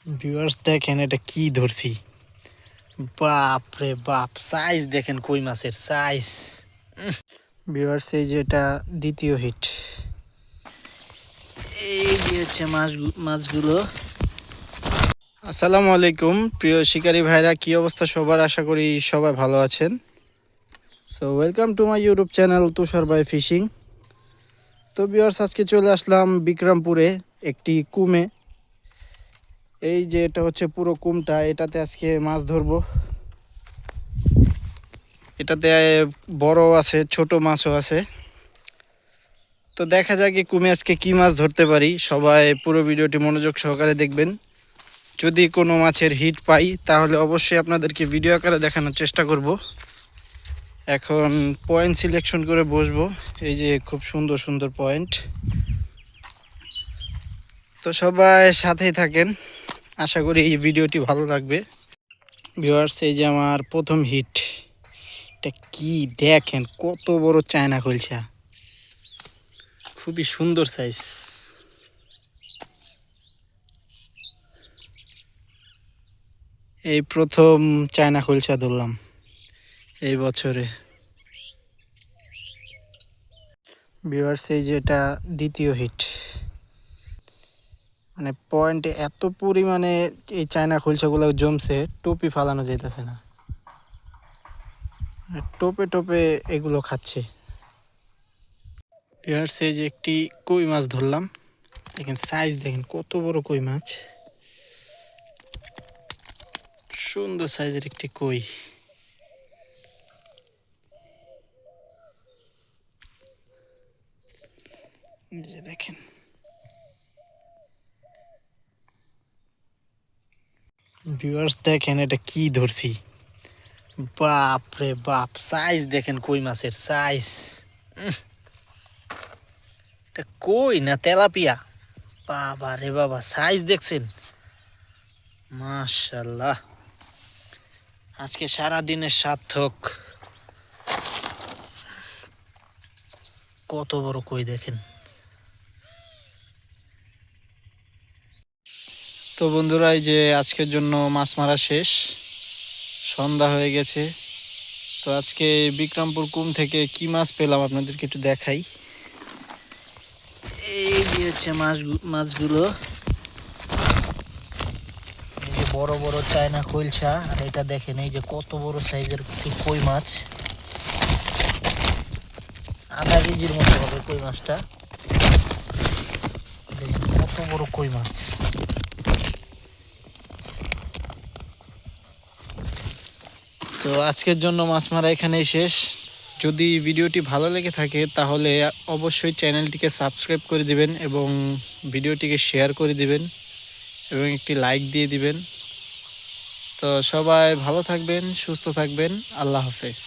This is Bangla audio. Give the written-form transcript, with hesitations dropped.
ভিউয়ার্স দেখেন এটা কি ধরছি, বাপ রে বাপ, সাইজ দেখেন কই মাছের সাইজ। ভিউয়ার্স এই যে এটা দ্বিতীয় হিট, এই যে হচ্ছে মাছগুলো। আসসালামু আলাইকুম প্রিয় শিকারী ভাইরা, কি অবস্থা সবার? আশা করি সবাই ভালো আছেন। So welcome to my YouTube channel Tushar ভাই ফিশিং। তো ভিউয়ার্স আজকে চলে আসলাম বিক্রমপুরে একটি কুমে। এই যে এটা হচ্ছে পুরো কুমটা, এটাতে আজকে মাছ ধরবো। এটাতে বড় আছে, ছোট মাছও আছে। তো দেখা যাক কুমে আজকে কি মাছ ধরতে পারি। সবাই পুরো ভিডিওটি মনোযোগ সহকারে দেখবেন। যদি কোনো মাছের হিট পাই তাহলে অবশ্যই আপনাদেরকে ভিডিও আকারে দেখানোর চেষ্টা করব। এখন পয়েন্ট সিলেকশন করে বসবো। এই যে খুব সুন্দর সুন্দর পয়েন্ট। তো সবাই সাথেই থাকেন, আশা করি এই ভিডিওটি ভালো লাগবে। ভিউয়ার্স এই যে আমার প্রথম হিট, এটা কি দেখেন, কত বড় চায়না খলসা, খুবই সুন্দর সাইজ। এই প্রথম চায়না খলসা ধরলাম এই বছরে। ভিউয়ার্স এই যে এটা দ্বিতীয় হিট, মানে পয়েন্টে এত পরিমাণে এই চায়না খলসাগুলো জমছে, টোপি ফালানো যাইতেছে না, টোপে টোপে এগুলো খাচ্ছে। ভিউয়ার্স এই যে একটি কই মাছ ধরলাম, দেখেন সাইজ দেখেন কত বড় কই মাছ, সুন্দর সাইজের একটি কই। যে দেখেন ভিউয়ার্স দেখেন এটা কি ধরছি, বাপ রে বাপ, সাইজ দেখেন কই মাছের সাইজ। এটা কই না তেলাপিয়া, বাবা রে বাবা, সাইজ দেখছেন, মাশাআল্লাহ। আজকে সারা দিনের সার্থক। কত বড় কই দেখেন। তো বন্ধুরা এই যে আজকের জন্য মাছ মারা শেষ, সন্ধ্যা হয়ে গেছে। তো আজকে বিক্রমপুর কুম থেকে কি মাছ পেলাম আপনাদেরকে একটু দেখাই। এই যে হচ্ছে মাছগুলো, এই যে বড় বড় চায়না খলসা। আর এটা দেখেন এই যে কত বড় সাইজের কই মাছ, আধা কেজির মতো হবে কই মাছটা। দেখেন কত বড় কই মাছ। তো আজকের জন্য মাছ মারা এখানেই শেষ। যদি ভিডিওটি ভালো লেগে থাকে তাহলে অবশ্যই চ্যানেলটিকে সাবস্ক্রাইব করে দিবেন এবং ভিডিওটিকে শেয়ার করে দিবেন এবং একটি লাইক দিয়ে দিবেন। তো সবাই ভালো থাকবেন, সুস্থ থাকবেন, আল্লাহ হাফেজ।